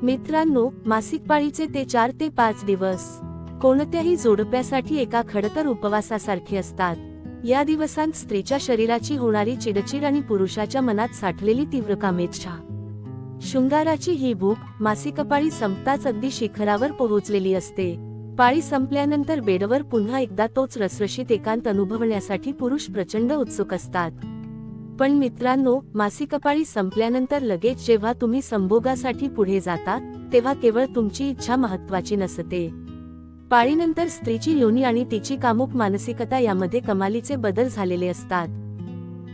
मित्रांनो, मासिक पाळीचे ते 4 ते 5 दिवस कोणत्याही जोडप्यासाठी एका खडतर उपवासासारखे असतात. या दिवसांत स्त्रीच्या शरीराची होणारी चिडचिड आणि पुरुषाच्या मनात साठलेली तीव्र कामेच्छा, शृंगाराची ही भूक मासिक पाळी संपताच अगदी शिखरावर पोहोचलेली असते. पाळी संपल्यानंतर बेडवर पुन्हा एकदा तोच रसरशीत एकांत अनुभवण्यासाठी पुरुष प्रचंड उत्सुक असतात. पण मित्रांनो, मासिक पाळी संपल्यानंतर लगेच जेव्हा तुम्ही संभोगासाठी पुढे जाता, तेव्हा केवळ तुमची इच्छा महत्त्वाची नसते. पाळीनंतर स्त्रीची योनी आणि तिची कामुक मानसिकता यामध्ये कमालीचे बदल झालेले असतात.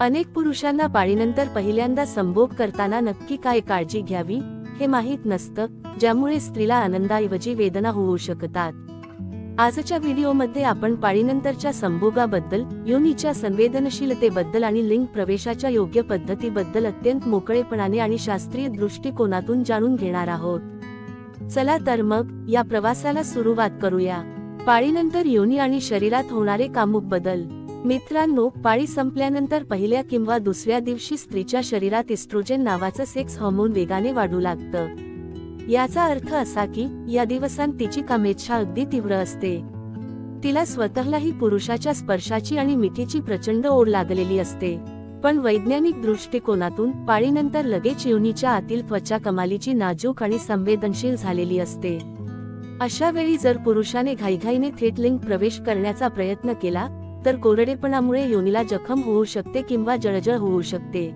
अनेक पुरुषांना पाळीनंतर पहिल्यांदा संभोग करताना नक्की काय काळजी घ्यावी हे माहीत नसतं, ज्यामुळे स्त्रीला आनंदाऐवजी वेदना होऊ शकतात. आजच्या व्हिडिओमध्ये आपण पाळीनंतरच्या संभोगाबद्दल, योनीच्या संवेदनशीलतेबद्दल आणि लिंग प्रवेशाच्या योग्य पद्धतीबद्दल अत्यंत मोकळेपणाने आणि शास्त्रीय दृष्टिकोनातून जाणून घेणार आहोत. चला तर मग या प्रवासाला सुरुवात करूया. पाळीनंतर योनी आणि शरीरात होणारे कामुक बदल. मित्रांनो, पाळी संपल्यानंतर पहिल्या किंवा दुसऱ्या दिवशी स्त्रीच्या शरीरात इस्ट्रोजेन नावाचं सेक्स हार्मोन वेगाने वाढू लागतं. याचा अर्थ असा की या दिवसांत तिची कामेच्छा अगदी तीव्र असते. तिला स्वतःलाही पुरुषाच्या स्पर्शाची आणि मिठीची प्रचंड ओढ लागलेली असते. पण वैज्ञानिक दृष्टिकोनातून पाळीनंतर लगेच योनीच्या आतील त्वचा कमालीची नाजूक आणि संवेदनशील झालेली असते. अशा वेळी जर पुरुषाने घाईघाईने थेट लिंग प्रवेश करण्याचा प्रयत्न केला तर कोरडेपणामुळे योनीला जखम होऊ शकते किंवा जळजळ होऊ शकते.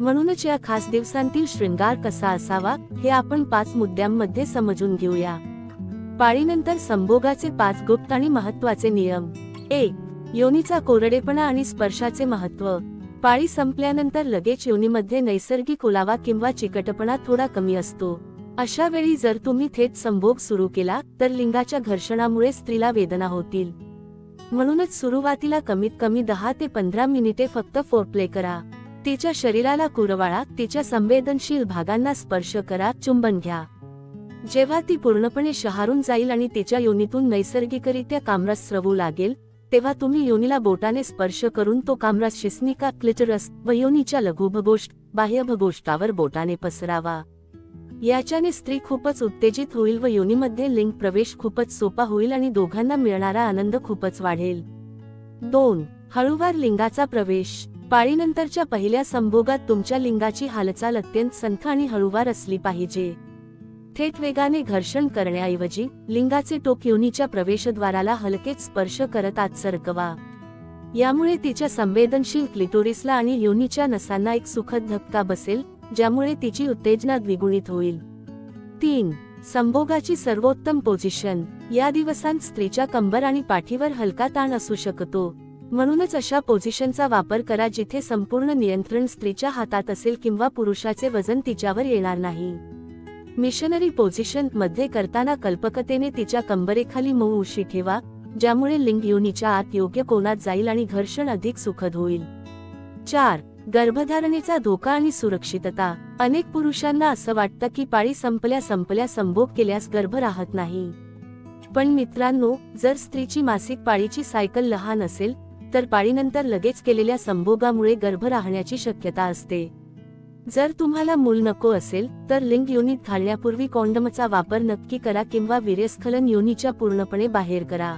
म्हणूनच या खास दिवसांतील शृंगार कसा असावा हे आपण 5 मुद्द्यांमध्ये समजून घेऊया. पाळीनंतर संभोगाचे 5 गुप्त आणि महत्त्वाचे नियम. 1. योनीचा कोरडेपणा आणि स्पर्शाचे महत्त्व. पाळी संपल्यानंतर लगेच योनीमध्ये नैसर्गिक ओलावा किंवा चिकटपणा थोडा कमी असतो. अशा वेळी जर तुम्ही थेट संभोग सुरू केला तर लिंगाच्या घर्षणामुळे स्त्रीला वेदना होतील. म्हणूनच सुरुवातीला कमीत कमी 10 ते 15 मिनिटे फक्त फोरप्ले करा. तिच्या शरीराला कुरवाळा, तिच्या संवेदनशील भागांना स्पर्श करा, चुंबन घ्या. जेव्हा ती पूर्णपणे शहारून जाईल आणि तिच्या योनीतून नैसर्गिकरित्या कामरस स्रवू लागेल, तेव्हा तुम्ही योनीला बोटाने स्पर्श करून तो कामरस शिस्निका, क्लिटरस व योनीच्या लघुभगोष्ठ, बाह्यभगोष्ठावर बोटाने पसरावा. याच्याने स्त्री खूपच उत्तेजित होईल व योनीमध्ये लिंग प्रवेश खूपच सोपा होईल आणि दोघांना मिळणारा आनंद खूपच वाढेल. 2. हळूवार लिंगाचा प्रवेश. पाळीनंतरच्या पहिल्या संभोगात तुमच्या लिंगाची हालचाल अत्यंत संथ आणि हळूवार असली पाहिजे. थेट वेगाने घर्षण करण्याऐवजी लिंगाचे टोक योनीच्या प्रवेशद्वाराला हलकेच स्पर्श करत आत सरकवा. यामुळे तिच्या संवेदनशील क्लिटोरिसला आणि योनीच्या नसांना एक सुखद धक्का बसेल, ज्यामुळे तिची उत्तेजना द्विगुणित होईल. 3. संभोगाची सर्वोत्तम पोझिशन. या दिवसांत स्त्रीच्या कंबर आणि पाठीवर हलका ताण असू शकतो. म्हणूनच अशा पोझिशनचा वापर करा जिथे संपूर्ण नियंत्रण स्त्रीच्या हातात असेल किंवा पुरुषाचे वजन तिच्यावर येणार नाही. मिशनरी पोझिशन मध्ये करताना कल्पकतेने तिच्या कंबरेखाली मऊ उशी ठेवा, ज्यामुळे लिंग योनीच्या आत योग्य कोनात जाईल आणि घर्षण अधिक सुखद होईल. 4. गर्भधारणेचा धोका आणि सुरक्षितता. अनेक पुरुषांना असं वाटतं की पाळी संपल्या संभोग केल्यास गर्भ राहत नाही. पण मित्रांनो, जर स्त्रीची मासिक पाळीची सायकल लहान असेल तर पाळीनंतर लगेच केलेल्या संभोगामुळे गर्भ राहण्याची शक्यता असते. जर तुम्हाला मूल नको असेल तर लिंग योनीत घालण्यापूर्वी कॉन्डमचा वापर नक्की करा किंवा वीर्यस्खलन योनीच्या पूर्णपणे बाहेर करा.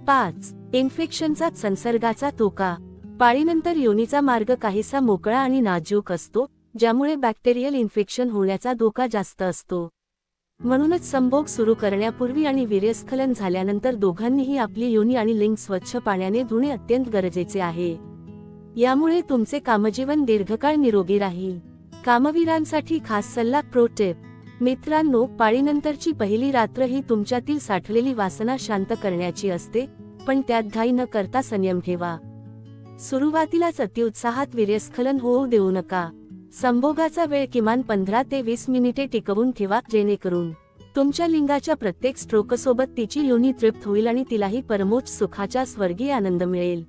5. इन्फेक्शनचा संसर्गाचा धोका. पाळीनंतर योनीचा मार्ग काहीसा मोकळा आणि नाजूक असतो, ज्यामुळे बॅक्टेरियल इन्फेक्शन होण्याचा धोका जास्त असतो. म्हणूनच संभोग सुरू करण्यापूर्वी आणि वीर्यस्खलन झाल्यानंतर दोघांनीही आपली योनी आणि लिंग स्वच्छ पाण्याने धुणे अत्यंत गरजेचे आहे. यामुळे तुमचे कामजीवन दीर्घकाळ निरोगी राहील. कामवीरांसाठी खास सल्ला, प्रो टिप. मित्रांनो, पाळीनंतरची पहिली रात्र ही तुमच्यातील साठलेली वासना शांत करण्याची असते, पण त्यात घाई न करता संयम ठेवा. सुरुवातीलाच अतिउत्साहात वीर्यस्खलन होऊ देऊ नका. संभोगाचा वेळ किमान 15 ते 20 मिनिटे टिकवून ठेवा, जेणेकरून तुमच्या लिंगाच्या प्रत्येक स्ट्रोकसोबत तिची योनी तृप्त होईल आणि तिलाही परमोच्च सुखाचा स्वर्गीय आनंद मिळेल.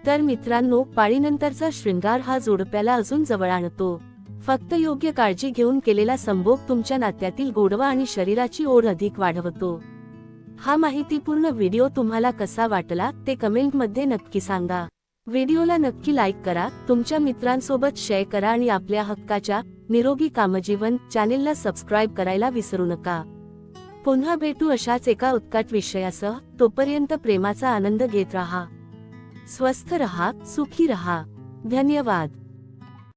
तर मित्रांनो, पाळीनंतरचा शृंगार हा जोडप्याला अजून जवळ आणतो. फक्त योग्य काळजी घेऊन केलेला संभोग तुमच्या नात्यातील गोडवा आणि शरीराची ओढ अधिक वाढवतो. हा माहितीपूर्ण व्हिडिओ तुम्हाला कसा वाटला ते कमेंटमध्ये नक्की सांगा. व्हिडिओला नक्की लाईक करा, तुमच्या मित्रांसोबत शेअर करा आणि आपल्या हक्काच्या निरोगी कामजीवन चॅनेलला सबस्क्राईब करायला विसरू नका. पुन्हा भेटू अशाच एका उत्कट विषयासह. तोपर्यंत प्रेमाचा आनंद घेत रहा. स्वस्थ रहा, सुखी रहा. धन्यवाद.